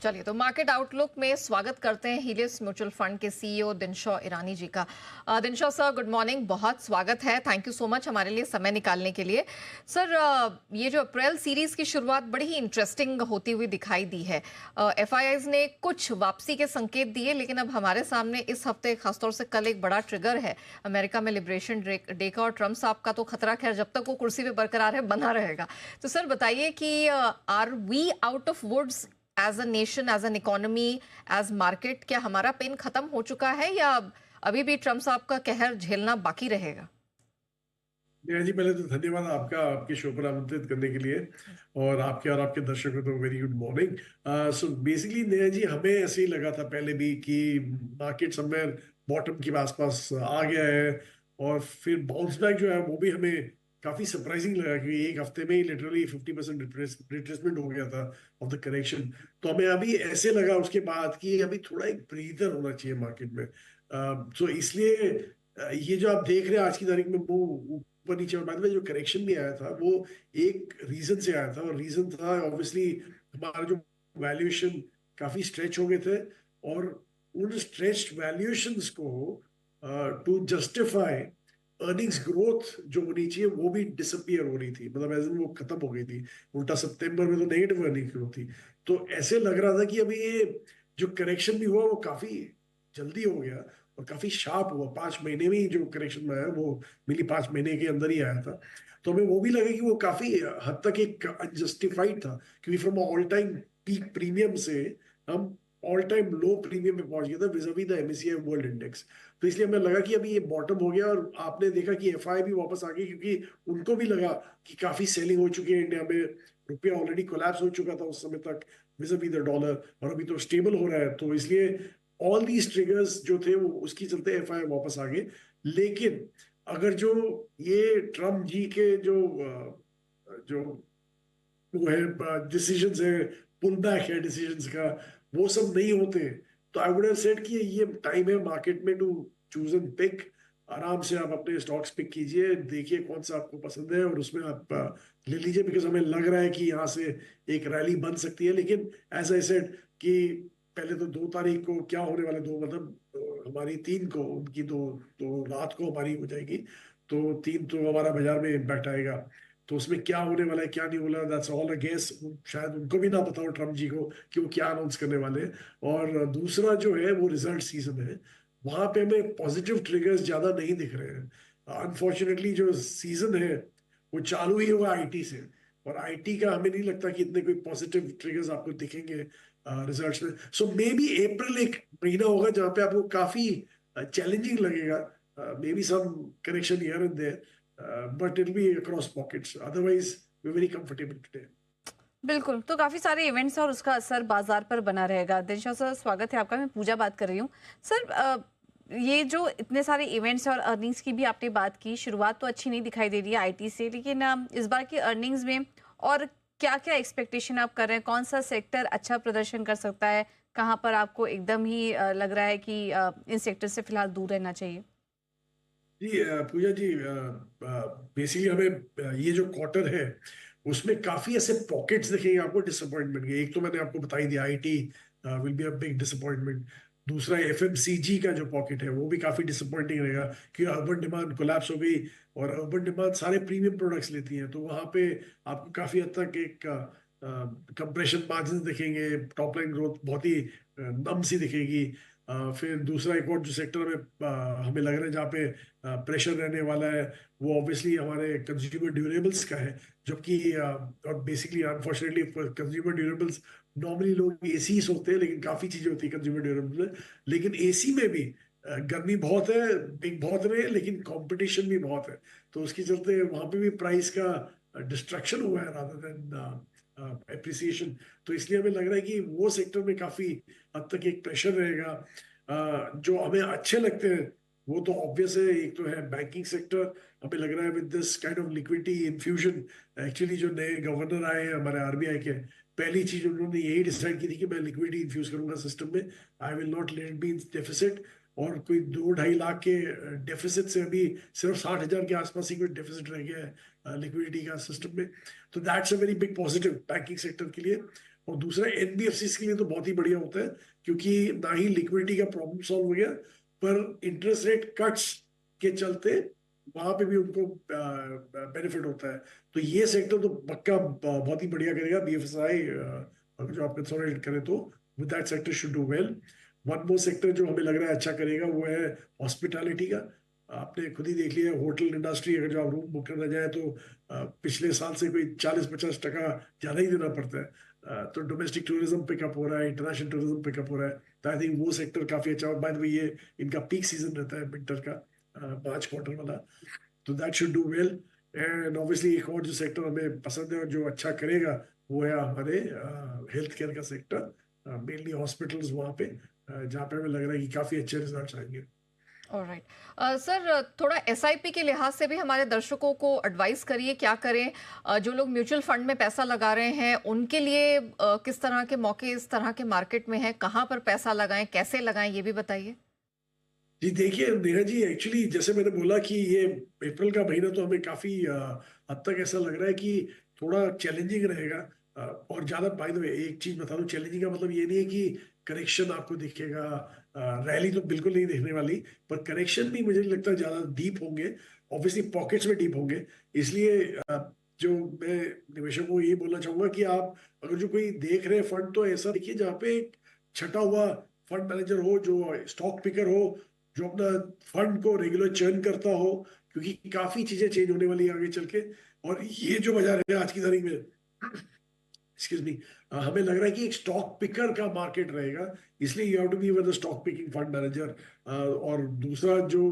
चलिए तो market outlook में स्वागत करते हैं हीलियस म्यूचुअल फंड के सीईओ दिनशॉ ईरानी जी का। दिनशॉ सर, गुड मॉर्निंग, बहुत स्वागत है। थैंक यू सो मच हमारे लिए समय निकालने के लिए। सर, ये जो अप्रैल सीरीज की शुरुआत बड़ी ही इंटरेस्टिंग होती हुई दिखाई दी है। एफआईआईज ने कुछ वापसी के संकेत दिए, लेकिन अब हमारे सामने इस हफ्ते खासतौर से कल एक बड़ा ट्रिगर है अमेरिका में लिबरेशन डे का, और ट्रम्प साहब का तो खतरा खैर जब तक वो कुर्सी पे बरकरार है बना रहेगा। तो सर बताइए कि are we out of woods as a nation, as an economy, as market? क्या हमारा पेन खत्म हो चुका है या अभी भी ट्रम्प साहब का कहर झेलना बाकी रहेगा? नेहा जी, पहले तो धन्यवाद आपका आपके शो पर आमंत्रित करने के लिए। और आपके दर्शकों को very good morning. So basically Neha ji, हमें ऐसे ही लगा था पहले भी कि मार्केट समवेयर बॉटम के आसपास आ गया है। और फिर बाउंस बैक जो है वो भी हमें काफी सरप्राइजिंग लगा कि एक हफ्ते में ही लिटरली 50% रिट्रेसमेंट हो गया था ऑफ द करेक्शन। तो हमें अभी ऐसे लगा उसके बाद कि अभी थोड़ा एक ब्रीदर होना चाहिए मार्केट में। तो इसलिए ये जो आप देख रहे हैं आज की तारीख में वो ऊपर नीचे, और बाद में जो करेक्शन भी आया था वो एक रीजन से आया था। और रीजन था ऑब्वियसली हमारा जो वैल्यूएशन काफी स्ट्रेच हो गए थे। और उन स्ट्रेच्ड वैल्यूएशंस को टू जस्टिफाई अर्निंग्स ग्रोथ जो होनी चाहिए वो भी डिसअपियर हो रही थी, मतलब एज इन वो खत्म हो गई थी। उल्टा सितंबर में तो नेगेटिव अर्निंग ग्रोथ थी। तो ऐसे लग रहा था कि अभी ये जो करेक्शन भी हुआ वो काफी जल्दी हो गया और काफी शार्प हुआ। 5 महीने में ही जो करेक्शन में आया वो मिली 5 महीने के अंदर ही आया था। तो हमें वो भी लगा कि वो काफी हद तक एक अनजस्टिफाइड था, क्योंकि from all time peak premium से हम ऑल टाइम लो प्रीमियम में पहुंच गया था विज़-अvis द एमएससीआई वर्ल्ड इंडेक्स। तो इसलिए हमें लगा कि अभी ये बॉटम हो गया। और आपने देखा कि एफआई भी वापस आ गई, क्योंकि उनको भी लगा कि काफी सेलिंग हो चुकी है इंडिया में। रुपया ऑलरेडी कोलैप्स हो चुका था उस समय तक विज़-अvis द डॉलर, और अभी तो स्टेबल हो रहा है। तो इसलिए ऑल दीज ट्रिगर्स जो थे वो उसकी चलते एफआई वापस आ गए। लेकिन अगर जो ये ट्रम्प जी के जो वो है डिसीजंस है, पुल बैक है डिसीजंस का, वो सब नहीं होते तो आई वुड हैव सेड कि ये टाइम है मार्केट में टू चूज एंड पिक। आराम से आप अपने स्टॉक्स पिक कीजिए, देखिए कौन सा आपको पसंद है और उसमें आप ले लीजिए। बिकॉज हमें लग रहा है कि यहाँ से एक रैली बन सकती है। लेकिन एज आई सेड कि पहले तो 2 तारीख को क्या होने वाला, दो मतलब हमारी 3 को, उनकी तो रात को हमारी हो जाएगी। तो 3 तो हमारा बाजार में इम्पैक्ट आएगा। तो उसमें क्या होने वाला है क्या नहीं होना, दैट्स ऑल अ गेस। शायद उनको भी ना पता हो ट्रम्प जी को कि वो क्या अनाउंस करने वाले हैं। और दूसरा जो है वो रिजल्ट सीजन है, वहां पे हमें पॉजिटिव ट्रिगर्स ज्यादा नहीं दिख रहे हैं। अनफॉर्चुनेटली जो सीजन है वो चालू ही हुआ आईटी से, और आईटी का हमें नहीं लगता कि इतने कोई पॉजिटिव ट्रिगर्स आपको दिखेंगे रिजल्ट्स में। सो मे बी अप्रैल एक महीना होगा जहां पे आपको काफी चैलेंजिंग लगेगा। Maybe some correction here and there, but it'll be across pockets. Otherwise, we're very comfortable today. बिल्कुल, तो काफ़ी सारे इवेंट्स हैं और उसका असर बाज़ार पर बना रहेगा। दिनशा सर, स्वागत है आपका। मैं पूजा बात कर रही हूँ। सर, ये जो इतने सारे इवेंट्स और अर्निंग्स की भी आपने बात की, शुरुआत तो अच्छी नहीं दिखाई दे रही है आईटी से, लेकिन इस बार की अर्निंग्स में और क्या-क्या एक्सपेक्टेशन आप कर रहे हैं? कौन-सा सेक्टर अच्छा प्रदर्शन कर सकता है? कहाँ पर आपको एकदम ही लग रहा है कि इन सेक्टर से फिलहाल दूर रहना चाहिए? जी पूजा जी, बेसिकली हमें ये जो क्वार्टर है उसमें काफी ऐसे पॉकेट्स दिखेंगे आपको डिसअपॉइंटमेंट के। एक तो मैंने आपको बता ही दिया, IT will be a big disappointment. दूसरा एफएमसीजी का जो पॉकेट है वो भी काफी डिसअपॉइंटिंग रहेगा, क्योंकि अर्बन डिमांड कोलैप्स हो गई। और अर्बन डिमांड सारे प्रीमियम प्रोडक्ट्स लेती है, तो वहां पे आपको काफी हद तक एक कंप्रेशन मार्जिन दिखेंगे। टॉप लाइन ग्रोथ बहुत ही नम सी दिखेगी। फिर दूसरा एक और जो सेक्टर में हमें लग रहा है जहाँ पे प्रेशर रहने वाला है वो ऑब्वियसली हमारे कंज्यूमर ड्यूरेबल्स का है। जबकि और basically unfortunately consumer durables, normally लोग एसी सोचते हैं लेकिन काफी चीजें होती है कंज्यूमर ड्यूरेबल्स में। लेकिन एसी में भी गर्मी बहुत है, बिक बहुत रहे हैं, लेकिन कंपटीशन भी बहुत है। तो उसके चलते वहां पे भी प्राइस का डिस्ट्रक्शन हुआ है रादर देन एप्रिसिएशन। तो इसलिए हमें लग रहा है कि वो सेक्टर में काफी हद तक एक प्रेशर रहेगा। जो हमें अच्छे लगते हैं वो तो ऑब्वियस है। एक तो है बैंकिंग सेक्टर। हमें लग रहा है with this kind of liquidity infusion, actually जो नए गवर्नर आए हैं हमारे आरबीआई के, पहली चीज उन्होंने यही डिसाइड की थी कि मैं लिक्विडिटी इन्फ्यूज करूंगा सिस्टम में। I will not let it be in deficit. और कोई 2-2.5 लाख के डेफिसिट से अभी सिर्फ 60,000 के आसपास ही कोई डेफिसिट रह गया है लिक्विडिटी का सिस्टम में। तो that's a very big positive banking sector के लिए। और दूसरा एनबीएफसी के लिए तो बहुत ही बढ़िया होता है, क्योंकि ना ही लिक्विडिटी का प्रॉब्लम सॉल्व हो गया, पर इंटरेस्ट रेट कट्स के चलते वहां पे भी उनको बेनिफिट होता है। तो ये सेक्टर तो पक्का बहुत ही बढ़िया करेगा बीएफएसआई, अगर जो आप कंसोलिडेट करें तो with that sector should do well. One more sector जो हमें लग रहा है अच्छा करेगा वो है हॉस्पिटैलिटी का। आपने खुद ही देख लिया होटल इंडस्ट्री, अगर जो आप रूम बुक करना जाए तो पिछले साल से कोई 40-50% ज्यादा ही देना पड़ता है। तो डोमेस्टिक टूरिज्म पिकअप हो रहा है, इंटरनेशनल टूरिज्म पिकअप हो रहा है, तो आई थिंक वो सेक्टर काफी अच्छा। और बाय द वे ये इनका पीक सीजन रहता है विंटर का, मार्च क्वार्टर वाला, तो that should do well. And obviously एक और जो सेक्टर हमें पसंद है और जो अच्छा करेगा वो है हमारे हेल्थ केयर का सेक्टर, मेनली हॉस्पिटल्स वहाँ पे, जहाँ पे हमें लग रहा है कि काफी अच्छे रिजल्ट्स आएंगे। ऑलराइट सर, थोड़ा एसआईपी के लिहाज से भी हमारे दर्शकों को एडवाइस करिए, क्या करें? जो लोग म्यूचुअल फंड में पैसा लगा रहे हैं उनके लिए किस तरह के मौके इस तरह के मार्केट में हैं, कहाँ पर पैसा लगाएं, कैसे लगाएं, ये भी बताइए। जी देखिए नेहा जी, एक्चुअली जैसे मैंने बोला कि ये अप्रैल का महीना तो हमें काफी हद तक ऐसा लग रहा है कि थोड़ा चैलेंजिंग रहेगा। और ज्यादा, बाय द वे एक चीज बता दूं, चैलेंजिंग का मतलब ये नहीं है कि करेक्शन आपको दिखेगा, रैली तो बिल्कुल नहीं देखने वाली, पर करेक्शन भी मुझे नहीं लगता ज्यादा डीप होंगे। ऑब्वियसली पॉकेट्स में डीप होंगे। इसलिए जो मैं निवेशकों को ये बोलना चाहूंगा कि आप अगर जो कोई देख रहे हैं फंड, तो ऐसा देखिए जहाँ पे एक छटा हुआ फंड मैनेजर हो, जो स्टॉक पिकर हो, जो अपना फंड को रेगुलर चर्न करता हो, क्योंकि काफी चीजें चेंज होने वाली है आगे चल के। और ये जो बाजार है आज की तारीख में, एक्सक्यूज मी, हमें लग रहा है कि एक स्टॉक पिकर का मार्केट रहेगा, इसलिए you have to be with stock picking fund manager. और दूसरा जो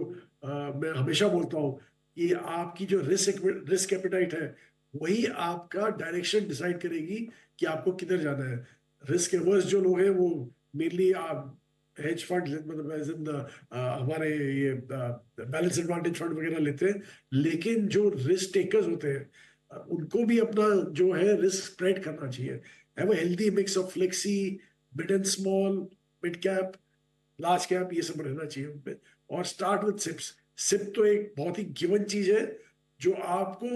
मैं हमेशा बोलता हूँ कि आपकी जो रिस्क एपेटाइट है, वही आपका डायरेक्शन डिसाइड करेगी कि आपको किधर जाना है। रिस्क एवर्स जो लोग हैं वो मेनली आप हेज फंड, मतलब as in हमारे ये बैलेंस एडवांटेज फंड वगैरह लेते हैं, लेकिन जो रिस्क टेकर्स होते हैं उनको भी अपना जो है रिस्क स्प्रेड करना चाहिए। Have a healthy mix of flexi, mid and small, mid cap, large cap, ये सब रहना चाहिए उनपे। और स्टार्ट विद सिप्स। सिप तो एक बहुत ही गिवन चीज है जो आपको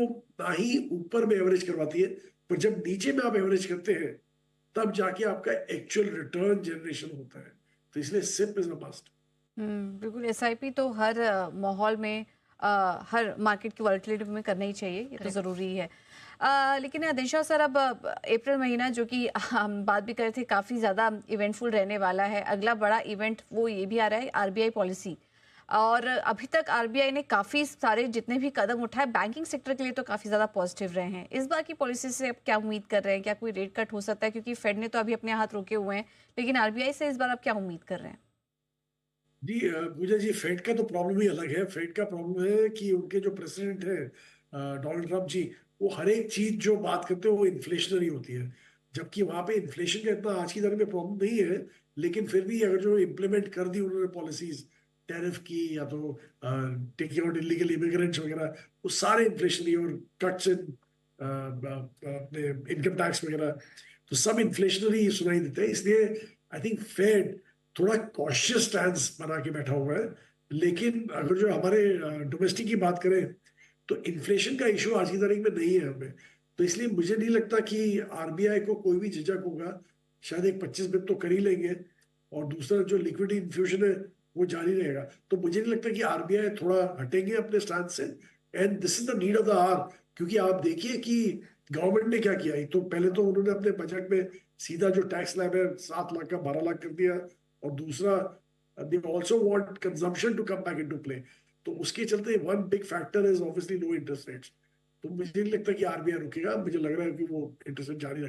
ना ही ऊपर में एवरेज करवाती है, पर जब नीचे में आप एवरेज करते हैं तब जाके आपका एक्चुअल रिटर्न जनरेशन होता है। तो इसलिए सिप इज अ मस्ट। बिल्कुल एसआईपी तो हर माहौल में हर मार्केट की वॉलेटिलिटी में करना ही चाहिए, ये तो ज़रूरी है। लेकिन दिशा सर, अब अप्रैल महीना जो कि हम बात भी कर रहे थे काफ़ी ज़्यादा इवेंटफुल रहने वाला है। अगला बड़ा इवेंट वो ये भी आ रहा है आरबीआई पॉलिसी, और अभी तक आरबीआई ने काफ़ी सारे जितने भी कदम उठाए बैंकिंग सेक्टर के लिए तो काफ़ी ज़्यादा पॉजिटिव रहे हैं। इस बार की पॉलिसी से आप क्या उम्मीद कर रहे हैं? क्या कोई रेट कट हो सकता है? क्योंकि फेड ने तो अभी अपने हाथ रोके हुए हैं, लेकिन आरबीआई से इस बार आप क्या उम्मीद कर रहे हैं? जी पूजा जी, फेड का तो प्रॉब्लम ही अलग है। फेड का प्रॉब्लम है कि उनके जो प्रेसिडेंट है डोनाल्ड ट्रम्प जी, वो हर एक चीज जो बात करते हैं वो इन्फ्लेशनरी होती है, जबकि वहां पे इन्फ्लेशन का इतना आज की तारीख में प्रॉब्लम नहीं है। लेकिन फिर भी अगर जो इम्प्लीमेंट कर दी उन्होंने पॉलिसीज टैरिफ की, या तो टेकिंग आउट इलीगल इमिग्रेंट्स वगैरह, वो सारे इन्फ्लेशनरी, और कट्स इन अपने इनकम टैक्स वगैरह, तो सब इन्फ्लेशनरी सुनाई देते हैं। इसलिए आई थिंक फेड थोड़ा कॉशियस स्टैंस बना के बैठा हुआ है। लेकिन अगर जो हमारे डोमेस्टिक की बात करें, तो इन्फ्लेशन का इशू आज की तारीख में नहीं है हमें। तो इसलिए मुझे नहीं लगता कि आरबीआई को कोई भी झिझक होगा, शायद एक 25 बिप तो कर ही लेंगे। और दूसरा जो लिक्विडिटी इन्फ्यूजन है वो जारी रहेगा। तो मुझे नहीं लगता कि आरबीआई थोड़ा हटेंगे अपने स्टैंड से। And this is the need of the hour, क्योंकि आप देखिए कि गवर्नमेंट ने क्या किया। एक तो पहले तो उन्होंने अपने बजट में सीधा जो टैक्स स्लैब है 7 लाख का 12 लाख कर दिया, और दूसरा they also want consumption to come back into play. तो उसके चलते one big factor is obviously low interest rates. तो मुझे नहीं लगता कि आरबीआई रुकेगा, मुझे लग रहा है कि वो इंटरेस्ट रेट जारी